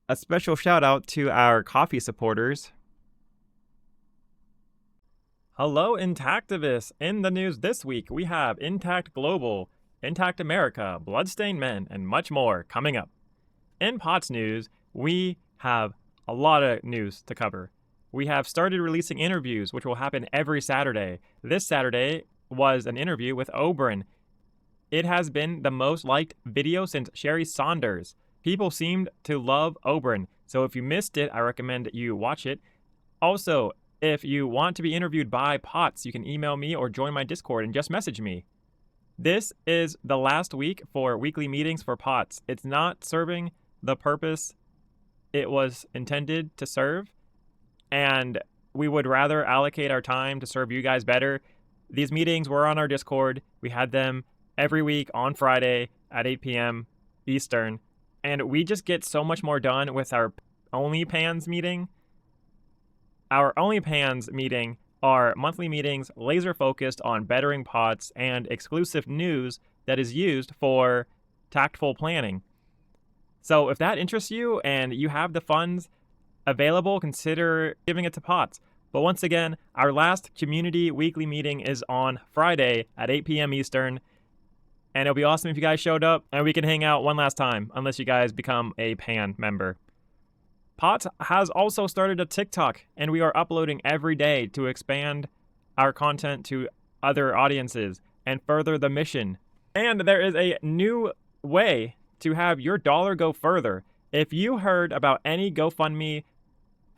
A special shout out to our coffee supporters. Hello, Intactivists! In the news this week, we have Intact Global, Intact America, Bloodstained Men, and much more coming up. In POTS news, we have a lot of news to cover. We have started releasing interviews, which will happen every Saturday. This Saturday was an interview with Oberyn. It has been the most liked video since Sherry Saunders. People seemed to love Oberyn, so if you missed it, I recommend you watch it. Also, if you want to be interviewed by POTS, you can email me or join my Discord and just message me. This is the last week for weekly meetings for POTS. It's not serving the purpose it was intended to serve, and we would rather allocate our time to serve you guys better. These meetings were on our Discord. We had them every week on Friday at 8 p.m. Eastern, and we just get so much more done with our OnlyPans meeting. Our OnlyPans meeting are monthly meetings laser focused on bettering POTS and exclusive news that is used for tactful planning. So if that interests you and you have the funds available, consider giving it to POTS. But once again, our last community weekly meeting is on Friday at 8 p.m. Eastern. And it'll be awesome if you guys showed up and we can hang out one last time, unless you guys become a PAN member. POTS has also started a TikTok, and we are uploading every day to expand our content to other audiences and further the mission. And there is a new way to have your dollar go further. If you heard about any GoFundMe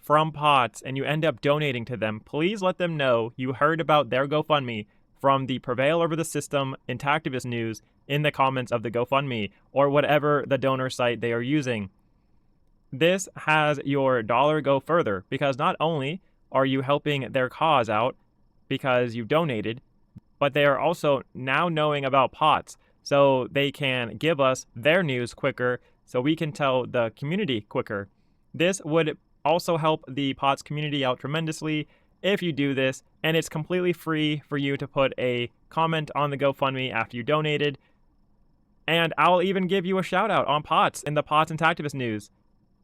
from POTS and you end up donating to them, please let them know you heard about their GoFundMe from the Prevail Over the System Intactivist news in the comments of the GoFundMe or whatever the donor site they are using. This has your dollar go further because not only are you helping their cause out because you donated, but they are also now knowing about POTS so they can give us their news quicker so we can tell the community quicker. This would also help the POTS community out tremendously if you do this, and it's completely free for you to put a comment on the GoFundMe after you donated, and I'll even give you a shout out on POTS in the POTS Intactivist news.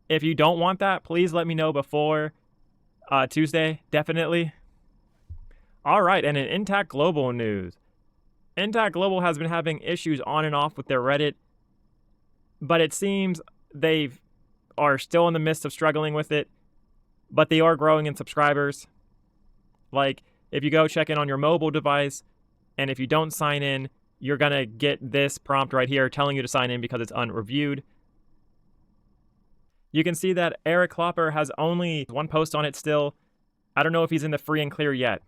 If you don't want that, please let me know before Tuesday, definitely. All right, and in Intact Global news, Intact Global has been having issues on and off with their Reddit, but it seems they are still in the midst of struggling with it, but they are growing in subscribers. Like, if you go check in on your mobile device, and if you don't sign in, you're going to get this prompt right here telling you to sign in because it's unreviewed. You can see that Eric Klopper has only one post on it still. I don't know if he's in the free and clear yet.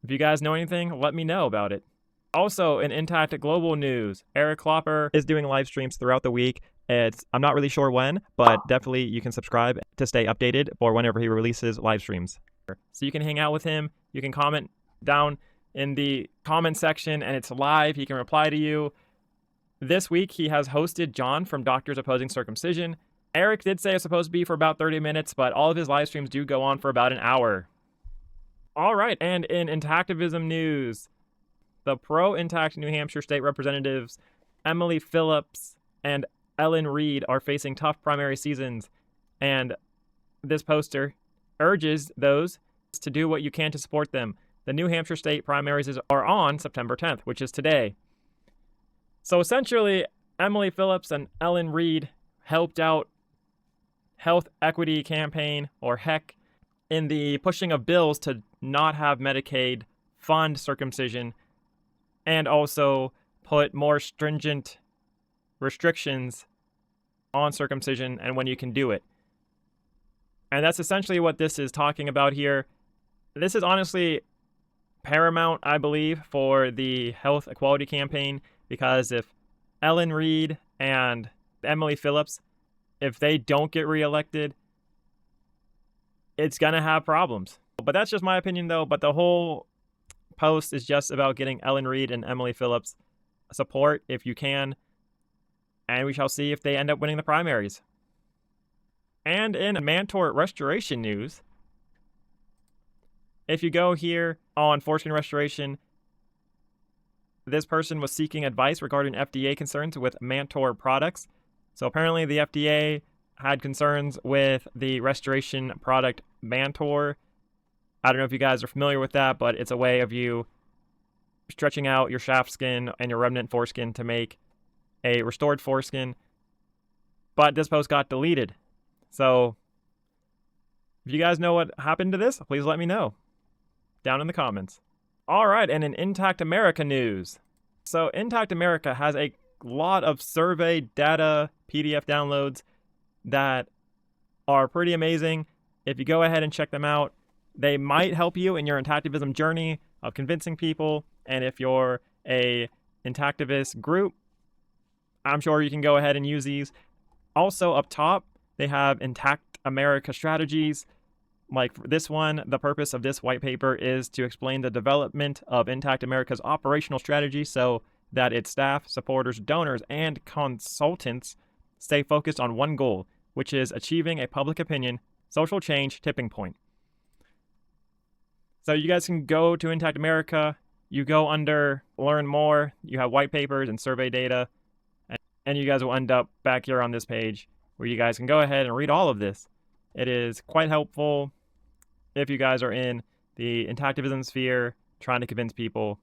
If you guys know anything, let me know about it. Also, in Intact Global news, Eric Klopper is doing live streams throughout the week. I'm not really sure when, but definitely you can subscribe to stay updated for whenever he releases live streams. So you can hang out with him. You can comment down in the comment section, and it's live. He can reply to you. This week, he has hosted John from Doctors Opposing Circumcision. Eric did say it's supposed to be for about 30 minutes, but all of his live streams do go on for about an hour. All right, and in Intactivism news, the pro-intact New Hampshire state representatives Emily Phillips and Ellen Reed are facing tough primary seasons, and this poster urges those to do what you can to support them. The New Hampshire state primaries are on September 10th, which is today. So essentially, Emily Phillips and Ellen Reed helped out Health Equity Campaign, or HEC, in the pushing of bills to not have Medicaid fund circumcision and also put more stringent restrictions on circumcision and when you can do it. And that's essentially what this is talking about here. This is honestly paramount, I believe, for the Health Equality Campaign, because if Ellen Reed and Emily Phillips, if they don't get reelected, it's going to have problems. But that's just my opinion, though. But the whole post is just about getting Ellen Reed and Emily Phillips support if you can. And we shall see if they end up winning the primaries. And in Mantor restoration news, if you go here on Foreskin Restoration, this person was seeking advice regarding FDA concerns with Mantor products. So apparently the FDA had concerns with the restoration product Mantor. I don't know if you guys are familiar with that, but it's a way of you stretching out your shaft skin and your remnant foreskin to make a restored foreskin. But this post got deleted. So if you guys know what happened to this, please let me know down in the comments. All right, and in Intact America news. So Intact America has a lot of survey data PDF downloads that are pretty amazing. If you go ahead and check them out, they might help you in your intactivism journey of convincing people. And if you're a intactivist group, I'm sure you can go ahead and use these. Also up top, they have Intact America strategies. Like this one, the purpose of this white paper is to explain the development of Intact America's operational strategy so that its staff, supporters, donors, and consultants stay focused on one goal, which is achieving a public opinion, social change tipping point. So you guys can go to Intact America, you go under learn more, you have white papers and survey data, and you guys will end up back here on this page where you guys can go ahead and read all of this. It is quite helpful if you guys are in the intactivism sphere trying to convince people.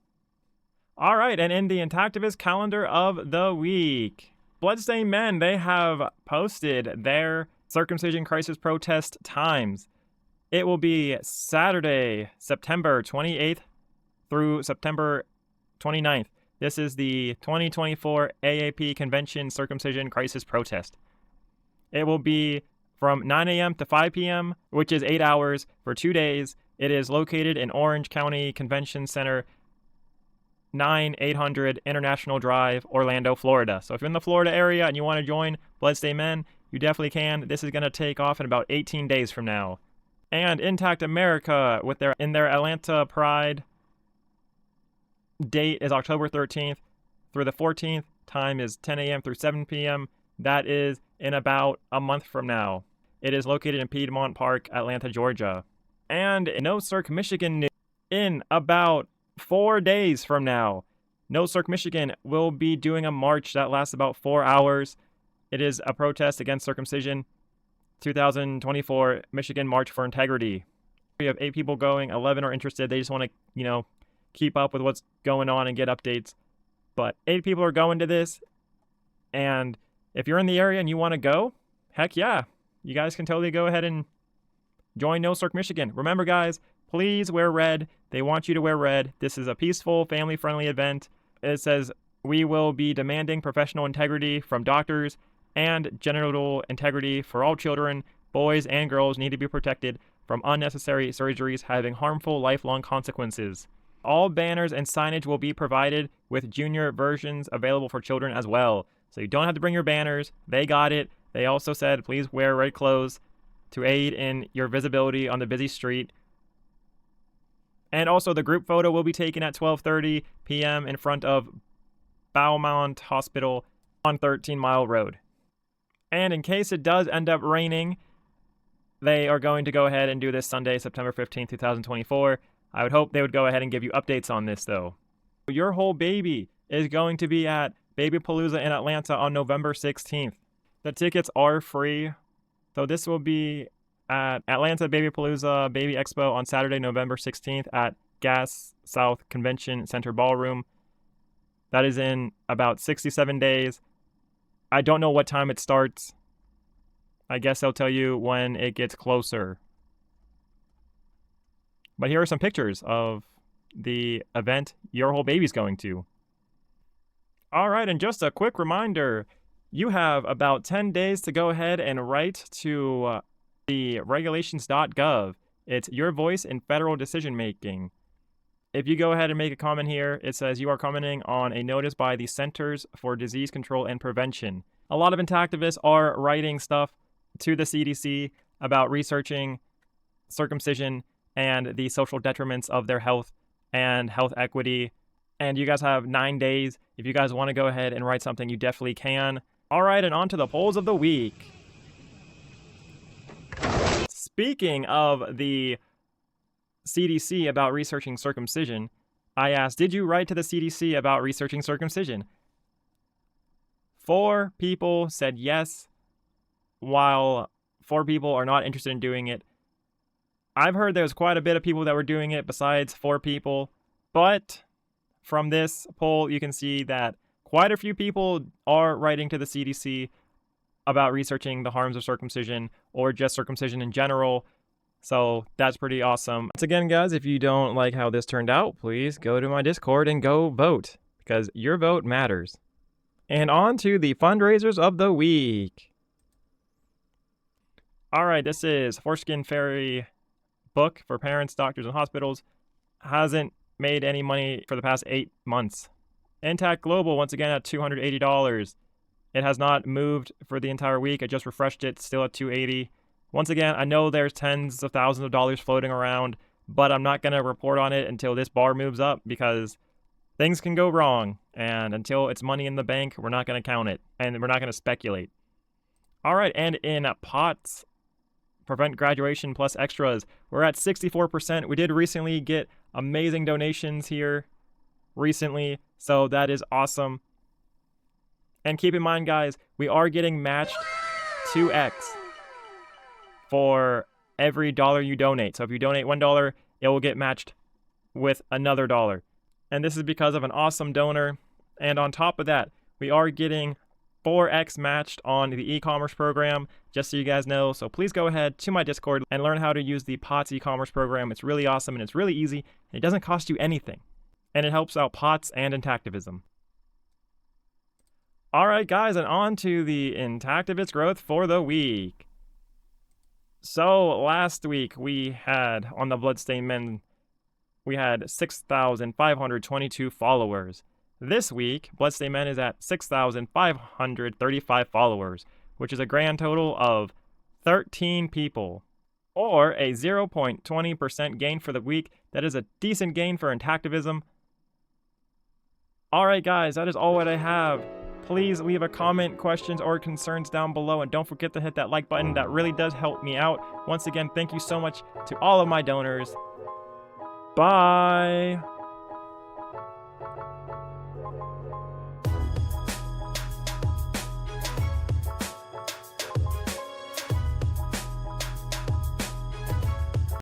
All right, and in the Intactivist calendar of the week, Bloodstain Men, they have posted their circumcision crisis protest times. It will be Saturday, September 28th through September 29th. This is the 2024 AAP Convention Circumcision Crisis Protest. It will be from 9 a.m. to 5 p.m., which is 8 hours for 2 days. It is located in Orange County Convention Center, 9800 International Drive, Orlando, Florida. So if you're in the Florida area and you want to join Bloodstain Men, you definitely can. This is going to take off in about 18 days from now. And Intact America, with their Atlanta Pride, date is October 13th through the 14th. Time is 10 a.m. through 7 p.m. That is in about a month from now. It is located in Piedmont Park, Atlanta, Georgia. And No Circ, Michigan, in about 4 days from now, No Circ, Michigan will be doing a march that lasts about 4 hours. It is a protest against circumcision. 2024 Michigan March for Integrity. We have 8 people going, 11 are interested. They just want to, keep up with what's going on and get updates. But 8 people are going to this. And if you're in the area and you want to go, heck yeah, you guys can totally go ahead and join No Circ, Michigan. Remember, guys, please wear red. They want you to wear red. This is a peaceful, family-friendly event. It says, we will be demanding professional integrity from doctors and genital integrity for all children. Boys and girls need to be protected from unnecessary surgeries having harmful lifelong consequences. All banners and signage will be provided with junior versions available for children as well. So you don't have to bring your banners. They got it. They also said, please wear red clothes to aid in your visibility on the busy street. And also the group photo will be taken at 12:30 p.m. in front of Beaumont Hospital on 13 Mile Road. And in case it does end up raining, they are going to go ahead and do this Sunday, September 15th, 2024. I would hope they would go ahead and give you updates on this, though. Your Whole Baby is going to be at Babypalooza in Atlanta on November 16th. The tickets are free. So this will be at Atlanta Babypalooza Baby Expo on Saturday, November 16th at Gas South Convention Center Ballroom. That is in about 67 days. I don't know what time it starts. I guess they'll tell you when it gets closer. But here are some pictures of the event Your Whole Baby's going to. All right, and just a quick reminder, you have about 10 days to go ahead and write to the regulations.gov. It's your voice in federal decision making. If you go ahead and make a comment here, it says you are commenting on a notice by the Centers for Disease Control and Prevention. A lot of intactivists are writing stuff to the CDC about researching circumcision and the social detriments of their health and health equity. And you guys have 9 days. If you guys want to go ahead and write something, you definitely can. All right, and on to the polls of the week. Speaking of the CDC about researching circumcision, I asked, did you write to the CDC about researching circumcision? 4 people said yes. while 4 people are not interested in doing it. I've heard there's quite a bit of people that were doing it besides 4 people, but from this poll, you can see that quite a few people are writing to the CDC about researching the harms of circumcision or just circumcision in general. So that's pretty awesome. Once again, guys, if you don't like how this turned out, please go to my Discord and go vote, because your vote matters. And on to the fundraisers of the week. All right, this is Foreskin Fairy book for parents, doctors, and hospitals. Hasn't made any money for the past 8 months. Intact Global, once again, at $280. It has not moved for the entire week. I just refreshed it, still at $280. Once again, I know there's tens of thousands of dollars floating around, but I'm not going to report on it until this bar moves up, because things can go wrong, and until it's money in the bank, we're not going to count it, and we're not going to speculate. All right, and in POTS, Prevent Graduation Plus Extras, we're at 64%. We did recently get amazing donations here recently, so that is awesome. And keep in mind, guys, we are getting matched 2x for every dollar you donate. So if you donate $1, it will get matched with another dollar. And this is because of an awesome donor. And on top of that, we are getting 4x matched on the e-commerce program, just so you guys know. So please go ahead to my Discord and learn how to use the POTS e-commerce program. It's really awesome and it's really easy. And it doesn't cost you anything. And it helps out POTS and Intactivism. All right, guys, and on to the Intactivist Growth for the week. So last week we had, on the Bloodstain Men, we had 6,522 followers. This week, Bloodstain Men is at 6,535 followers, which is a grand total of 13 people, or a 0.20% gain for the week. That is a decent gain for Intactivism. All right, guys, that is all what I have. Please leave a comment, questions, or concerns down below, and don't forget to hit that like button. That really does help me out. Once again, thank you so much to all of my donors. Bye!